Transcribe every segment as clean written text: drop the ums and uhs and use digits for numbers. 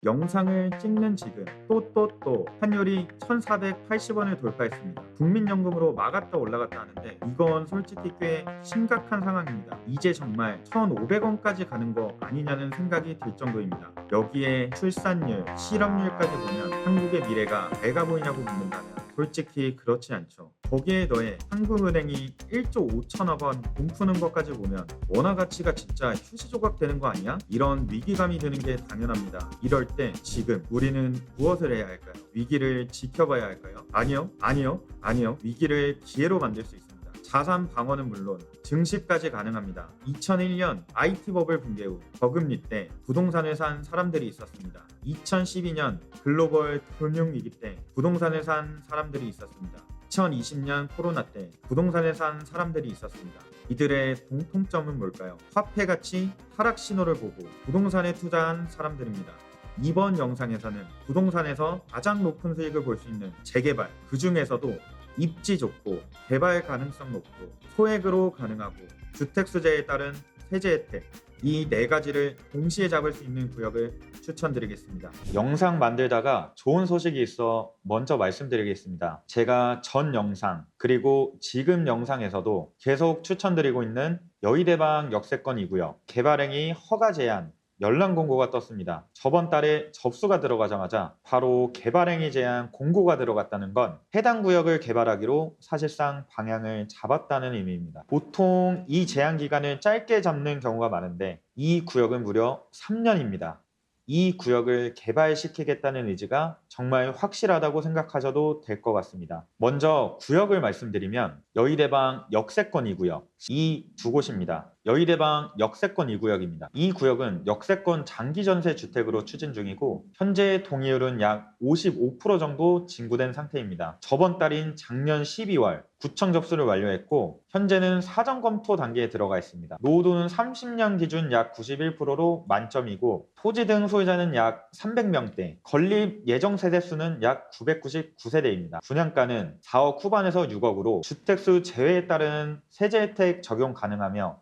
영상을 찍는 지금 또 환율이 1,480원을 돌파했습니다. 국민연금으로 막았다 올라갔다 하는데 이건 솔직히 꽤 심각한 상황입니다. 이제 정말 1,500원까지 가는 거 아니냐는 생각이 들 정도입니다. 여기에 출산율, 실업률까지 보면 한국의 미래가 밝아 보이냐고 묻는다면 솔직히 그렇지 않죠. 거기에 더해 한국은행이 1조 5천억 원 돈 푸는 것까지 보면 원화 가치가 진짜 휴지 조각 되는 거 아니야? 이런 위기감이 드는 게 당연합니다. 이럴 때 지금 우리는 무엇을 해야 할까요? 위기를 지켜봐야 할까요? 아니요. 위기를 기회로 만들 수 있습니다. 자산 방어는 물론 증시까지 가능합니다. 2001년 IT버블 붕괴 후 저금리 때 부동산을 산 사람들이 있었습니다. 2012년 글로벌 금융위기 때 부동산을 산 사람들이 있었습니다. 2020년 코로나 때 부동산을 산 사람들이 있었습니다. 이들의 공통점은 뭘까요? 화폐 가치 하락 신호를 보고 부동산에 투자한 사람들입니다. 이번 영상에서는 부동산에서 가장 높은 수익을 볼 수 있는 재개발, 그 중에서도 입지 좋고 개발 가능성 높고 소액으로 가능하고 주택 수재에 따른 세제 혜택, 이 네 가지를 동시에 잡을 수 있는 구역을 추천드리겠습니다. 영상 만들다가 좋은 소식이 있어 먼저 말씀드리겠습니다. 제가 전 영상 그리고 지금 영상에서도 계속 추천드리고 있는 여의대방 역세권 2구역 개발행위 허가 제한 열람 공고가 떴습니다. 저번 달에 접수가 들어가자마자 바로 개발행위 제한 공고가 들어갔다는 건 해당 구역을 개발하기로 사실상 방향을 잡았다는 의미입니다. 보통 이 제한 기간을 짧게 잡는 경우가 많은데 이 구역은 무려 3년입니다. 이 구역을 개발시키겠다는 의지가 정말 확실하다고 생각하셔도 될 것 같습니다. 먼저 구역을 말씀드리면 여의대방 역세권 2구역, 이 두 곳입니다. 여의대방 역세권 2구역입니다. 이 구역은 역세권 장기전세 주택으로 추진 중이고 현재 동의율은 약 55% 정도 진구된 상태입니다. 저번 달인 작년 12월 구청 접수를 완료했고 현재는 사전 검토 단계에 들어가 있습니다. 노후도는 30년 기준 약 91%로 만점이고 토지 등 소유자는 약 300명대, 건립 예정 세대수는 약 999세대입니다. 분양가는 4억 후반에서 6억으로 주택수 제외에 따른 세제 혜택 적용 가능하며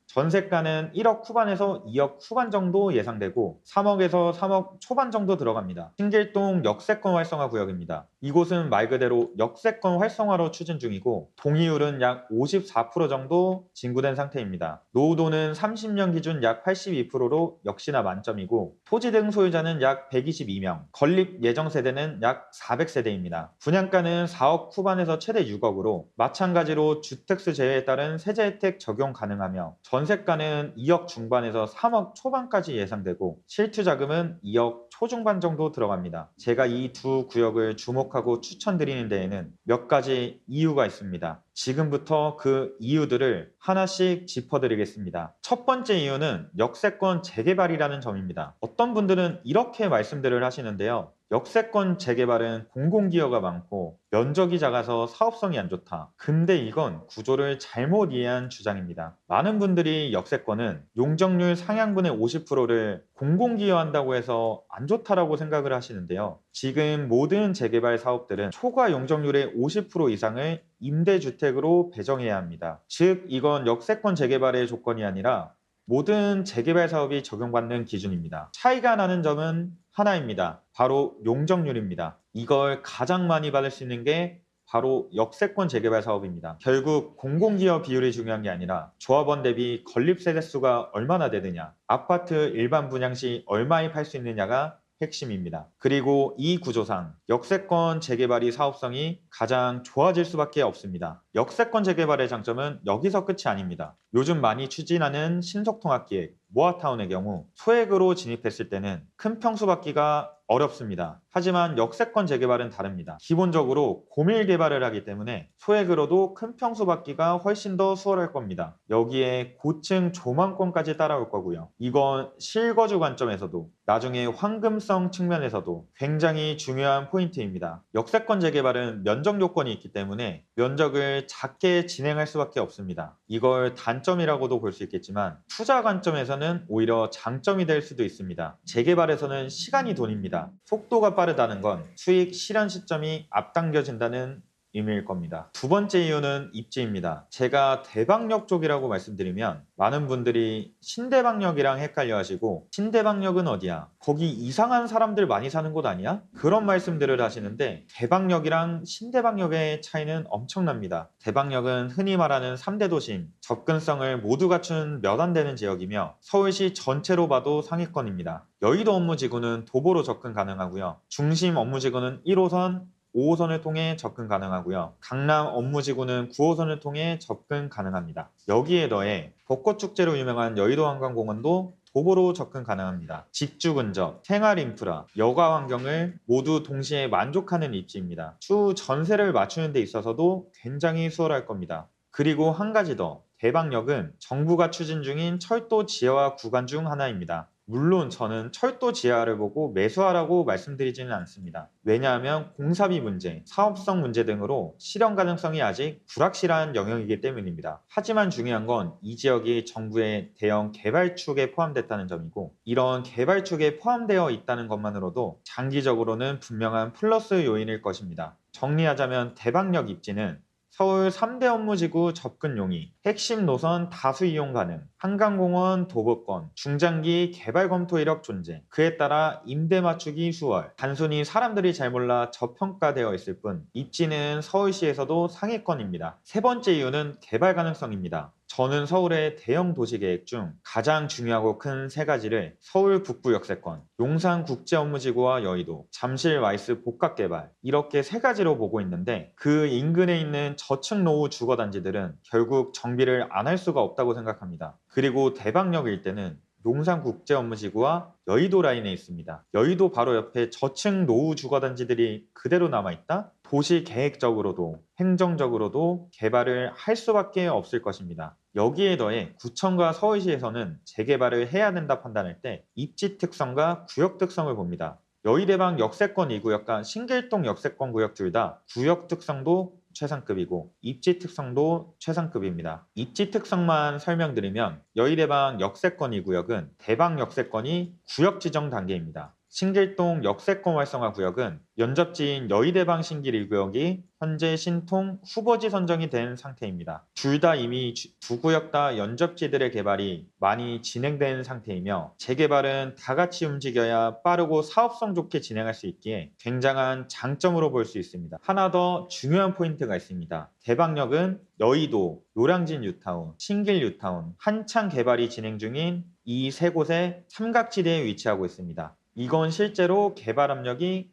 전세가는 1억 후반에서 2억 후반 정도 예상되고 3억에서 3억 초반 정도 들어갑니다. 신길동 역세권 활성화 구역입니다. 이곳은 말 그대로 역세권 활성화로 추진 중이고 동의율은 약 54% 정도 진구된 상태입니다. 노후도는 30년 기준 약 82%로 역시나 만점이고 토지 등 소유자는 약 122명, 건립 예정 세대는 약 400세대입니다. 분양가는 4억 후반에서 최대 6억으로 마찬가지로 주택수 제외에 따른 세제 혜택 적용 가능하며 전세가는 2억 중반에서 3억 초반까지 예상되고 실투 자금은 2억 초중반 정도 들어갑니다. 제가 이 두 구역을 주목하고 추천드리는 데에는 몇 가지 이유가 있습니다. 지금부터 그 이유들을 하나씩 짚어드리겠습니다. 첫 번째 이유는 역세권 재개발이라는 점입니다. 어떤 분들은 이렇게 말씀들을 하시는데요. 역세권 재개발은 공공기여가 많고 면적이 작아서 사업성이 안 좋다. 근데 이건 구조를 잘못 이해한 주장입니다. 많은 분들이 역세권은 용적률 상향분의 50%를 공공기여한다고 해서 안 좋다라고 생각을 하시는데요. 지금 모든 재개발 사업들은 초과 용적률의 50% 이상을 임대주택으로 배정해야 합니다. 즉 이건 역세권 재개발의 조건이 아니라 모든 재개발 사업이 적용받는 기준입니다. 차이가 나는 점은 하나입니다. 바로 용적률입니다. 이걸 가장 많이 받을 수 있는 게 바로 역세권 재개발 사업입니다. 결국 공공기여 비율이 중요한 게 아니라 조합원 대비 건립 세대 수가 얼마나 되느냐, 아파트 일반 분양 시 얼마에 팔 수 있느냐가 핵심입니다. 그리고 이 구조상 역세권 재개발이 사업성이 가장 좋아질 수밖에 없습니다. 역세권 재개발의 장점은 여기서 끝이 아닙니다. 요즘 많이 추진하는 신속통합기획, 모아타운의 경우 소액으로 진입했을 때는 큰 평수 받기가 어렵습니다. 하지만 역세권 재개발은 다릅니다. 기본적으로 고밀 개발을 하기 때문에 소액으로도 큰 평수 받기가 훨씬 더 수월할 겁니다. 여기에 고층 조망권까지 따라올 거고요. 이건 실거주 관점에서도 나중에 황금성 측면에서도 굉장히 중요한 포인트입니다. 역세권 재개발은 면적 요건이 있기 때문에 면적을 작게 진행할 수밖에 없습니다. 이걸 단점이라고도 볼 수 있겠지만 투자 관점에서는 오히려 장점이 될 수도 있습니다. 재개발에서는 시간이 돈입니다. 속도가 빠르다는 건 수익 실현 시점이 앞당겨진다는 의미일 겁니다. 두 번째 이유는 입지입니다. 제가 대방역 쪽이라고 말씀드리면 많은 분들이 신대방역이랑 헷갈려 하시고 신대방역은 어디야? 거기 이상한 사람들 많이 사는 곳 아니야? 그런 말씀들을 하시는데 대방역이랑 신대방역의 차이는 엄청납니다. 대방역은 흔히 말하는 3대 도심, 접근성을 모두 갖춘 몇 안 되는 지역이며 서울시 전체로 봐도 상위권입니다. 여의도 업무지구는 도보로 접근 가능하고요. 중심 업무지구는 1호선, 5호선을 통해 접근 가능하고요. 강남 업무지구는 9호선을 통해 접근 가능합니다. 여기에 더해 벚꽃축제로 유명한 여의도 한강공원도 도보로 접근 가능합니다. 직주 근접, 생활 인프라, 여가 환경을 모두 동시에 만족하는 입지입니다. 추후 전세를 맞추는 데 있어서도 굉장히 수월할 겁니다. 그리고 한 가지 더, 대방역은 정부가 추진 중인 철도 지하화 구간 중 하나입니다. 물론 저는 철도 지하를 보고 매수하라고 말씀드리지는 않습니다. 왜냐하면 공사비 문제, 사업성 문제 등으로 실현 가능성이 아직 불확실한 영역이기 때문입니다. 하지만 중요한 건 이 지역이 정부의 대형 개발축에 포함됐다는 점이고 이런 개발축에 포함되어 있다는 것만으로도 장기적으로는 분명한 플러스 요인일 것입니다. 정리하자면 대방역 입지는 서울 3대 업무지구 접근 용이, 핵심 노선 다수 이용 가능, 한강공원 도보권, 중장기 개발 검토 이력 존재, 그에 따라 임대 맞추기 수월, 단순히 사람들이 잘 몰라 저평가되어 있을 뿐 입지는 서울시에서도 상위권입니다. 세 번째 이유는 개발 가능성입니다. 저는 서울의 대형 도시 계획 중 가장 중요하고 큰 세 가지를 서울 북부 역세권, 용산 국제 업무지구와 여의도, 잠실 와이스 복합 개발 이렇게 세 가지로 보고 있는데 그 인근에 있는 저층 노후 주거단지들은 결국 정비를 안 할 수가 없다고 생각합니다. 그리고 대방역 일대는 용산 국제 업무지구와 여의도 라인에 있습니다. 여의도 바로 옆에 저층 노후 주거단지들이 그대로 남아있다? 도시 계획적으로도 행정적으로도 개발을 할 수밖에 없을 것입니다. 여기에 더해 구청과 서울시에서는 재개발을 해야 된다 판단할 때 입지 특성과 구역 특성을 봅니다. 여의대방 역세권 2구역과 신길동 역세권 구역 둘 다 구역 특성도 최상급이고 입지 특성도 최상급입니다. 입지 특성만 설명드리면 여의대방 역세권 2구역은 대방 역세권이 구역 지정 단계입니다. 신길동 역세권 활성화 구역은 연접지인 여의대방 신길 1구역이 현재 신통 후보지 선정이 된 상태입니다. 둘 다 이미 두 구역 다 연접지들의 개발이 많이 진행된 상태이며 재개발은 다 같이 움직여야 빠르고 사업성 좋게 진행할 수 있기에 굉장한 장점으로 볼 수 있습니다. 하나 더 중요한 포인트가 있습니다. 대방역은 여의도, 노량진 뉴타운, 신길 뉴타운 한창 개발이 진행 중인 이 세 곳의 삼각지대에 위치하고 있습니다. 이건 실제로 개발 압력이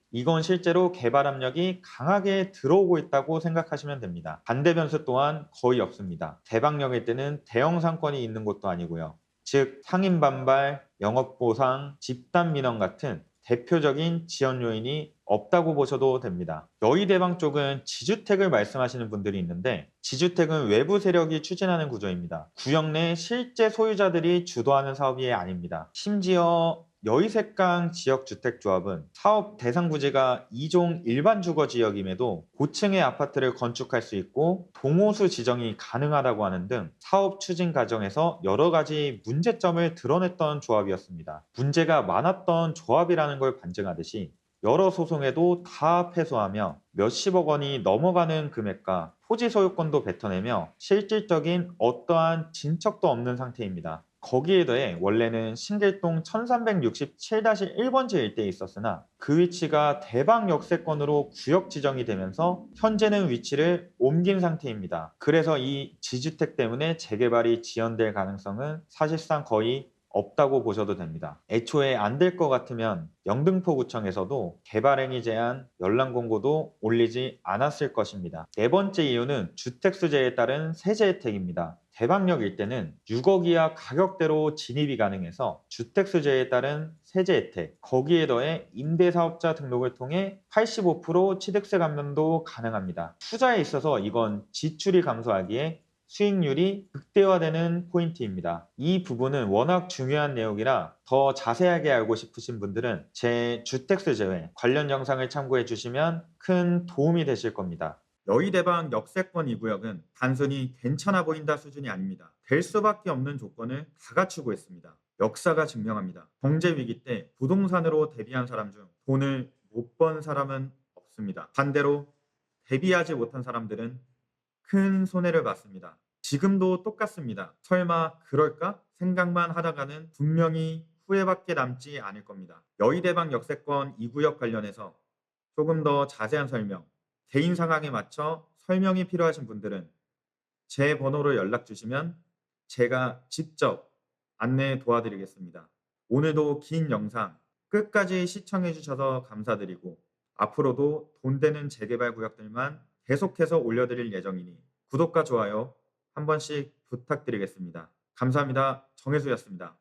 강하게 들어오고 있다고 생각하시면 됩니다. 반대 변수 또한 거의 없습니다. 대방역일 때는 대형 상권이 있는 곳도 아니고요. 즉 상인 반발, 영업 보상, 집단 민원 같은 대표적인 지원 요인이 없다고 보셔도 됩니다. 여의대방 쪽은 지주택을 말씀하시는 분들이 있는데 지주택은 외부 세력이 추진하는 구조입니다. 구역 내 실제 소유자들이 주도하는 사업이 아닙니다. 심지어 여의색강 지역주택조합은 사업 대상 부지가 2종 일반 주거지역임에도 고층의 아파트를 건축할 수 있고 동호수 지정이 가능하다고 하는 등 사업 추진 과정에서 여러 가지 문제점을 드러냈던 조합이었습니다. 문제가 많았던 조합이라는 걸 반증하듯이 여러 소송에도 다 패소하며 몇십억 원이 넘어가는 금액과 토지 소유권도 뱉어내며 실질적인 어떠한 진척도 없는 상태입니다. 거기에 더해 원래는 신길동 1367-1번지 일대에 있었으나 그 위치가 대방 역세권으로 구역 지정이 되면서 현재는 위치를 옮긴 상태입니다. 그래서 이 지주택 때문에 재개발이 지연될 가능성은 사실상 거의 없다고 보셔도 됩니다. 애초에 안 될 것 같으면 영등포구청에서도 개발행위 제한 연락 공고도 올리지 않았을 것입니다. 네 번째 이유는 주택수재에 따른 세제 혜택입니다. 대방역 일대는 6억 이하 가격대로 진입이 가능해서 주택수재에 따른 세제 혜택, 거기에 더해 임대사업자 등록을 통해 85% 취득세 감면도 가능합니다. 투자에 있어서 이건 지출이 감소하기에 수익률이 극대화되는 포인트입니다. 이 부분은 워낙 중요한 내용이라 더 자세하게 알고 싶으신 분들은 제 주택수 제외 관련 영상을 참고해 주시면 큰 도움이 되실 겁니다. 여의대방 역세권 2구역은 단순히 괜찮아 보인다 수준이 아닙니다. 될 수밖에 없는 조건을 다 갖추고 있습니다. 역사가 증명합니다. 경제 위기 때 부동산으로 대비한 사람 중 돈을 못 번 사람은 없습니다. 반대로 대비하지 못한 사람들은 큰 손해를 봤습니다. 지금도 똑같습니다. 설마 그럴까? 생각만 하다가는 분명히 후회밖에 남지 않을 겁니다. 여의대방 역세권 2구역 관련해서 조금 더 자세한 설명, 개인 상황에 맞춰 설명이 필요하신 분들은 제 번호로 연락 주시면 제가 직접 안내 도와드리겠습니다. 오늘도 긴 영상 끝까지 시청해 주셔서 감사드리고 앞으로도 돈 되는 재개발 구역들만 계속해서 올려드릴 예정이니 구독과 좋아요 한 번씩 부탁드리겠습니다. 감사합니다. 정혜수였습니다.